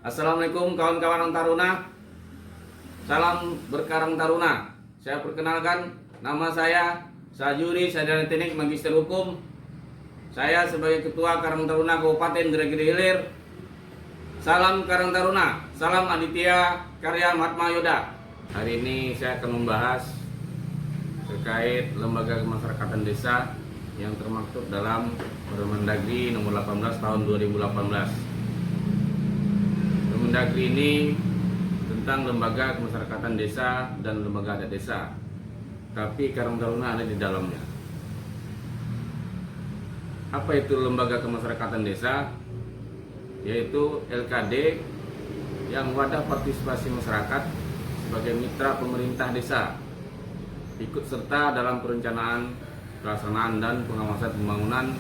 Assalamualaikum kawan-kawan Taruna. Salam berkarang Taruna. Saya perkenalkan, nama saya Sajuri Sarjana Teknik Magister Hukum. Saya sebagai Ketua Karang Taruna Kabupaten Indragiri Hilir. Salam Karang Taruna, salam Aditya Karya Mahatma Yoda. Hari ini saya akan membahas terkait lembaga kemasyarakatan desa yang termaktub dalam Permendagri nomor 18 tahun 2018. Permendagri ini tentang lembaga kemasyarakatan desa dan lembaga adat desa, tapi Karang Taruna ada di dalamnya. Apa itu lembaga kemasyarakatan desa? Yaitu LKD yang wadah partisipasi masyarakat sebagai mitra pemerintah desa, ikut serta dalam perencanaan, pelaksanaan dan pengawasan pembangunan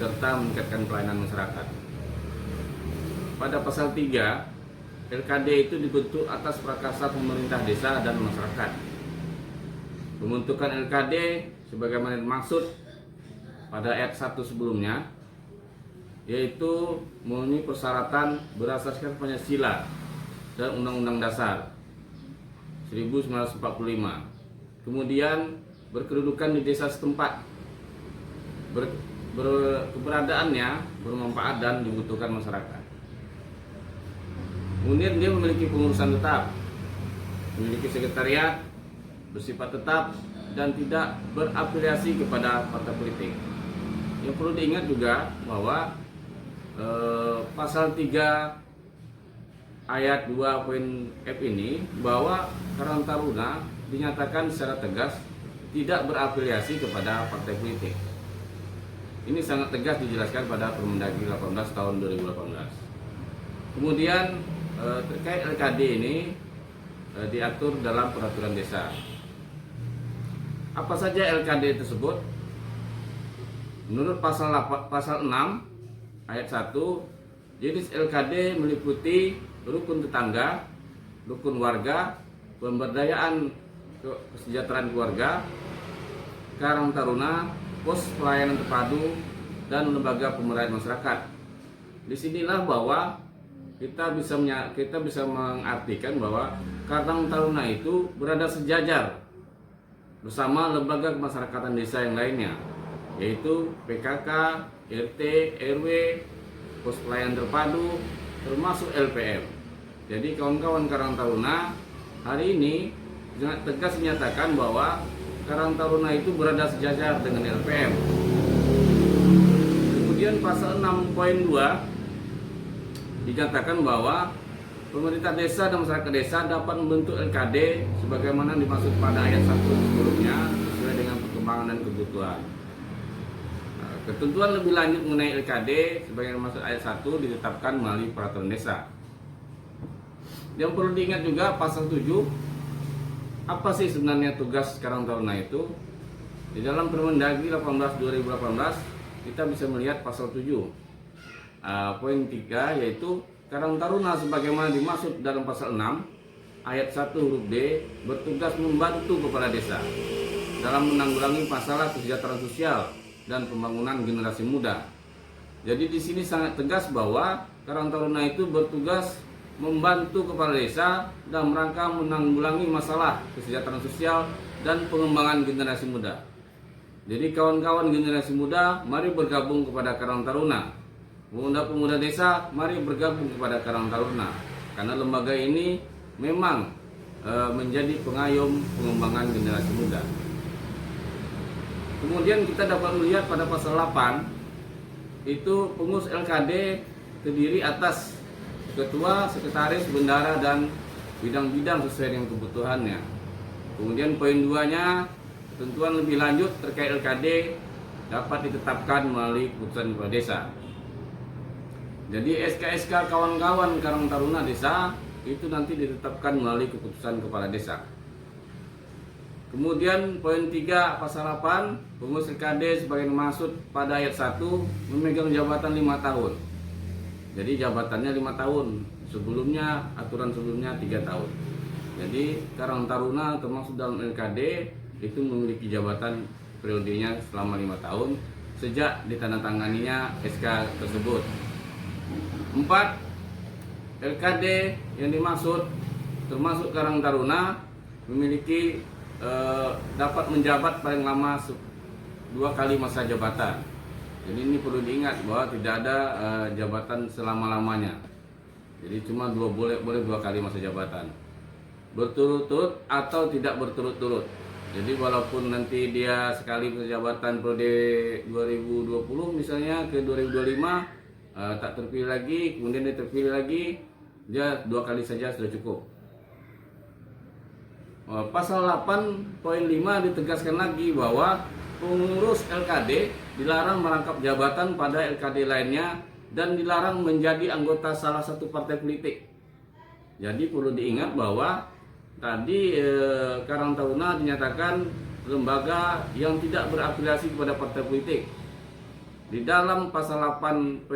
serta meningkatkan pelayanan masyarakat. Pada pasal 3, LKD itu dibentuk atas prakarsa pemerintah desa dan masyarakat. Pembentukan LKD sebagaimana dimaksud pada ayat 1 sebelumnya, yaitu memenuhi persyaratan berdasarkan Pancasila dan Undang-Undang Dasar 1945. Kemudian berkedudukan di desa setempat, keberadaannya bermanfaat dan dibutuhkan masyarakat. Kemudian dia memiliki pengurusan tetap, memiliki sekretariat, bersifat tetap, dan tidak berafiliasi kepada partai politik. Yang perlu diingat juga bahwa pasal 3 ayat 2.f ini, bahwa Karang Taruna dinyatakan secara tegas tidak berafiliasi kepada partai politik. Ini sangat tegas dijelaskan pada Permendagri 18 tahun 2018. Kemudian terkait LKD ini diatur dalam peraturan desa. Apa saja LKD tersebut? Menurut pasal 6 ayat 1, jenis LKD meliputi rukun tetangga, rukun warga, pemberdayaan kesejahteraan keluarga, Karang Taruna, pos pelayanan terpadu, dan lembaga pemberdayaan masyarakat. Disinilah bahwa kita bisa mengartikan bahwa Karang Taruna itu berada sejajar bersama lembaga kemasyarakatan desa yang lainnya, yaitu PKK, RT, RW, pos pelayanan terpadu, termasuk LPM. Jadi kawan-kawan Karang Taruna hari ini sangat tegas menyatakan bahwa Karang Taruna itu berada sejajar dengan LPM. Kemudian pasal 6.2 dinyatakan bahwa pemerintah desa dan masyarakat desa dapat membentuk LKD sebagaimana dimaksud pada ayat 1 sebelumnya sesuai dengan perkembangan dan kebutuhan. Ketentuan lebih lanjut mengenai LKD sebagaimana dimaksud ayat 1 ditetapkan melalui peraturan desa. Yang perlu diingat juga pasal 7, apa sih sebenarnya tugas Karang Taruna itu? Di dalam Permendagri 18 2018 kita bisa melihat pasal 7. Poin 3, yaitu Karang Taruna sebagaimana dimaksud dalam pasal 6 ayat 1 huruf D bertugas membantu kepala desa dalam menanggulangi masalah kesejahteraan sosial dan pembangunan generasi muda. Jadi di sini sangat tegas bahwa Karang Taruna itu bertugas membantu kepala desa dalam rangka menanggulangi masalah kesejahteraan sosial dan pengembangan generasi muda. Jadi kawan-kawan generasi muda, mari bergabung kepada Karang Taruna. Pemuda-pemuda desa, mari bergabung kepada Karang Taruna, karena lembaga ini memang menjadi pengayom pengembangan generasi muda. Kemudian kita dapat melihat pada pasal 8, itu pengurus LKD terdiri atas ketua, sekretaris, bendara, dan bidang-bidang sesuai dengan kebutuhannya. Kemudian poin 2-nya, ketentuan lebih lanjut terkait LKD dapat ditetapkan melalui keputusan kepala desa. Jadi SK-SK kawan-kawan Karang Taruna desa itu nanti ditetapkan melalui keputusan kepala desa. Kemudian poin 3 pasal 8, pengurus LKD sebagai dimaksud pada ayat 1 memegang jabatan 5 tahun. Jadi jabatannya 5 tahun. Sebelumnya, aturan sebelumnya 3 tahun. Jadi Karang Taruna termasuk dalam LKD itu memiliki jabatan periodenya selama 5 tahun sejak ditandatanganinya SK tersebut. 4. LKD yang dimaksud termasuk Karang Taruna memiliki dapat menjabat paling lama 2 kali masa jabatan. Jadi ini perlu diingat bahwa tidak ada jabatan selama-lamanya. Jadi cuma boleh 2 kali masa jabatan, berturut-turut atau tidak berturut-turut. Jadi walaupun nanti dia sekali masa jabatan periode 2020 misalnya ke 2025 tak terpilih lagi, kemudian dia terpilih lagi, dia 2 kali saja sudah cukup. Pasal 8.5 ditegaskan lagi bahwa pengurus LKD dilarang merangkap jabatan pada LKD lainnya dan dilarang menjadi anggota salah satu partai politik. Jadi perlu diingat bahwa tadi Karang Taruna dinyatakan lembaga yang tidak berafiliasi kepada partai politik. Di dalam pasal 8.5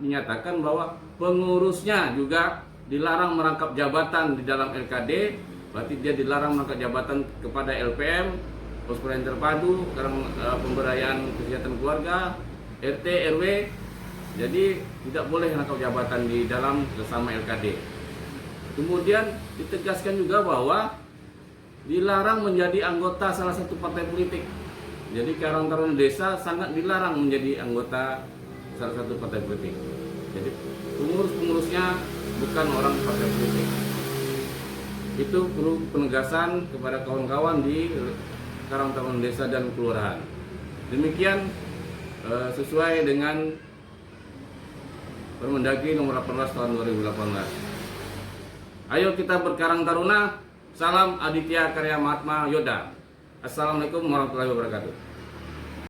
dinyatakan bahwa pengurusnya juga dilarang merangkap jabatan di dalam LKD. Berarti dia dilarang merangkap jabatan kepada LPM, Pospolayan Terpadu, Pemberdayaan Kesehatan Keluarga, RT, RW. Jadi tidak boleh merangkap jabatan di dalam sesama LKD. Kemudian ditegaskan juga bahwa dilarang menjadi anggota salah satu partai politik. Jadi Karang Taruna Desa sangat dilarang menjadi anggota salah satu partai politik. Jadi pengurus-pengurusnya bukan orang partai politik. Itu perlu penegasan kepada kawan-kawan di Karang Taruna Desa dan Kelurahan. Demikian sesuai dengan Permendagri nomor 18 tahun 2018. Ayo kita berkarang taruna. Salam Aditya Karya Mahatma Yoda. Assalamualaikum warahmatullahi wabarakatuh.